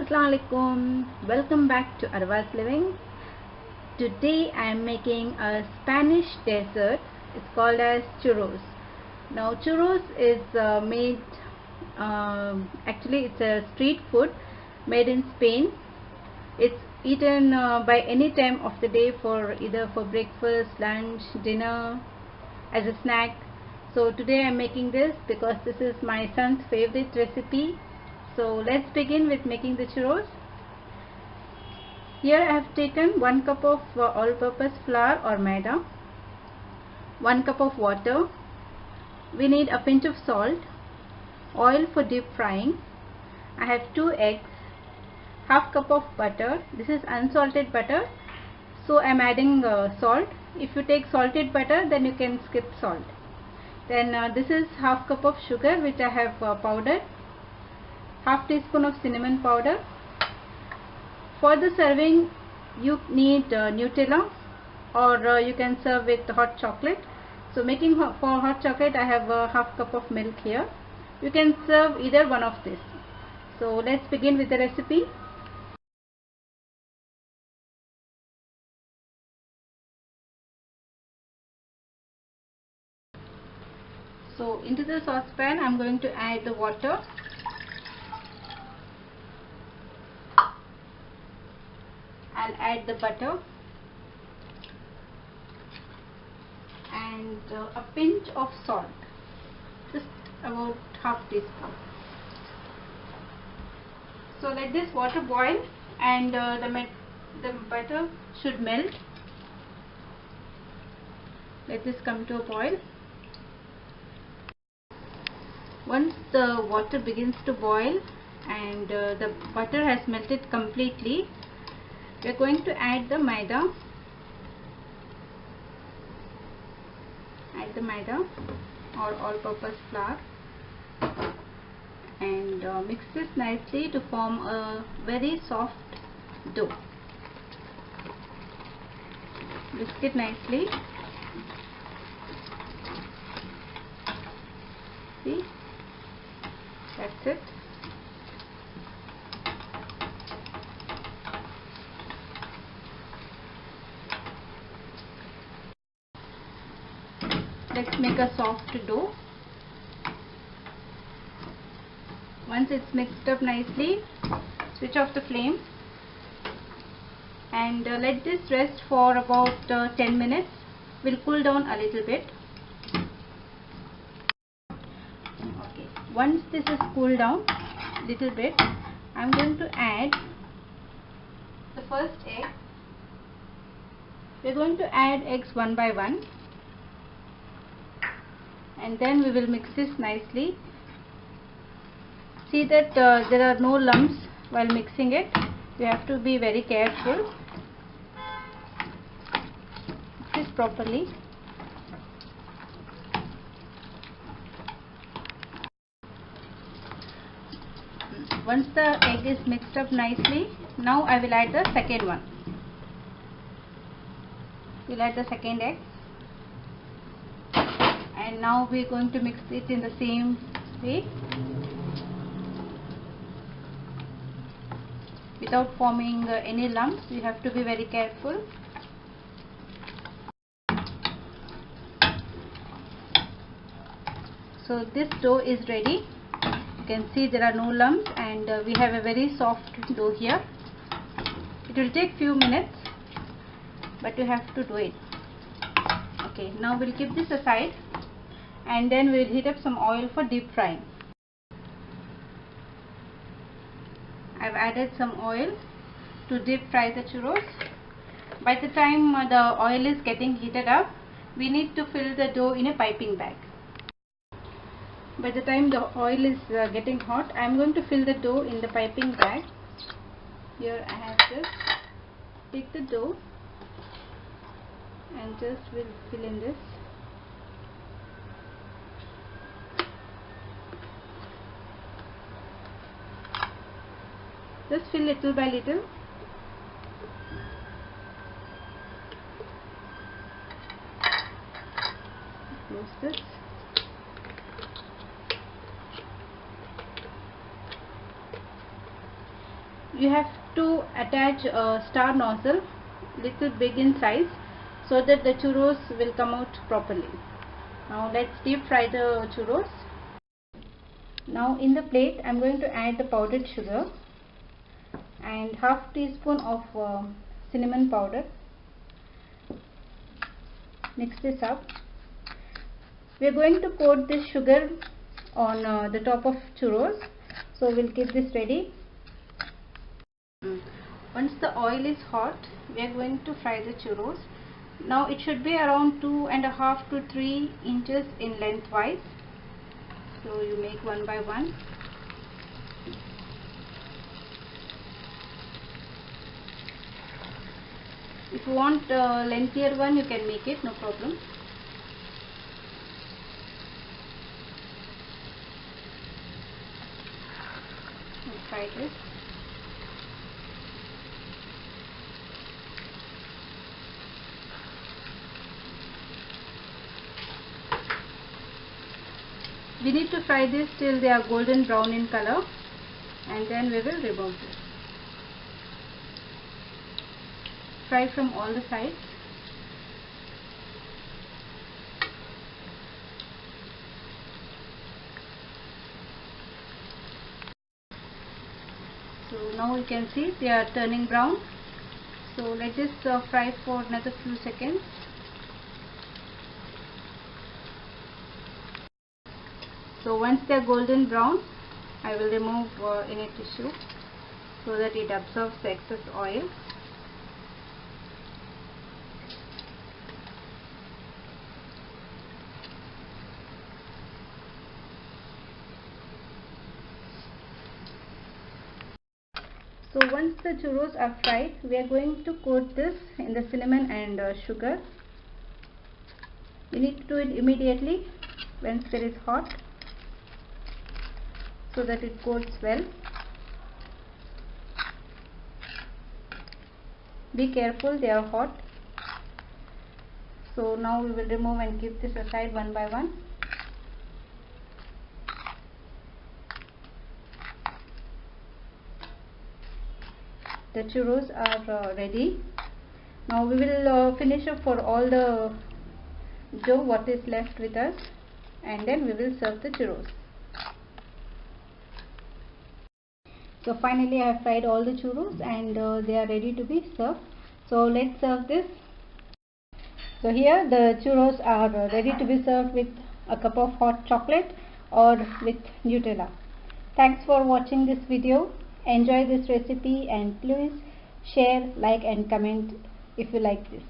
Assalamualaikum. Welcome back to Arva's Living. Today I am making a Spanish dessert. It's called as churros. Now churros is made, actually it's a street food made in Spain. It's eaten by any time of the day, for either for breakfast, lunch, dinner, as a snack. So today I am making this because this is my son's favorite recipe. So let's begin with making the churros. Here I have taken 1 cup of all-purpose flour or maida, 1 cup of water. We need a pinch of salt, oil for deep frying. I have 2 eggs, half cup of butter. This is unsalted butter, so I am adding salt. If you take salted butter, then you can skip salt. Then this is half cup of sugar which I have powdered, half teaspoon of cinnamon powder. For the serving, you need Nutella, or you can serve with hot chocolate. So making for hot chocolate, I have a half cup of milk here. You can serve either one of this. So let's begin with the recipe. So into the saucepan, I am going to add the water. I'll add the butter and a pinch of salt, just about half teaspoon. So let this water boil, and the butter should melt. Let this come to a boil. Once the water begins to boil and the butter has melted completely, we are going to add the maida. Add the maida or all-purpose flour and mix this nicely to form a very soft dough. Whisk it nicely. See? That's it. Let's make a soft dough. Once it's mixed up nicely, switch off the flame and let this rest for about 10 minutes. We'll cool down a little bit. Okay. Once this is cooled down a little bit, I'm going to add the first egg. We're going to add eggs one by one, and then we will mix this nicely. See that there are no lumps while mixing it. You have to be very careful. Mix this properly. Once the egg is mixed up nicely, now I will add the second one. We'll add the second egg. And now we are going to mix it in the same way without forming any lumps. You have to be very careful. So this dough is ready. You can see there are no lumps, and we have a very soft dough here. It will take few minutes, but you have to do it. Okay, now we'll keep this aside, and then we'll heat up some oil for deep frying. I've added some oil to deep fry the churros. By the time the oil is getting heated up, we need to fill the dough in a piping bag. By the time the oil is getting hot, I am going to fill the dough in the piping bag. Here I have just take the dough and just will fill in this. Just fill little by little. Close this. you have to attach a star nozzle little big in size so that the churros will come out properly. Now let's deep fry the churros. Now in the plate I'm going to add the powdered sugar and half teaspoon of cinnamon powder. Mix this up. We are going to coat this sugar on the top of churros, so we'll keep this ready. Once the oil is hot, we are going to fry the churros. Now it should be around 2.5 to 3 inches in lengthwise. So you make one by one. If you want a lengthier one, you can make it, no problem. Let's try this. We need to fry this till they are golden brown in color, and then we will remove this. Fry from all the sides. So now you can see they are turning brown. So let this fry for another few seconds. So once they are golden brown, I will remove in a tissue so that it absorbs the excess oil. So once the churros are fried, we are going to coat this in the cinnamon and sugar. We need to do it immediately once it is hot so that it coats well. Be careful, they are hot. So now we will remove and keep this aside one by one. The churros are ready. Now we will finish up for all the dough what is left with us, and then we will serve the churros. So finally I have fried all the churros and they are ready to be served. So let's serve this. So here the churros are ready to be served with a cup of hot chocolate or with Nutella. Thanks for watching this video. Enjoy this recipe and please share, like and comment if you like this.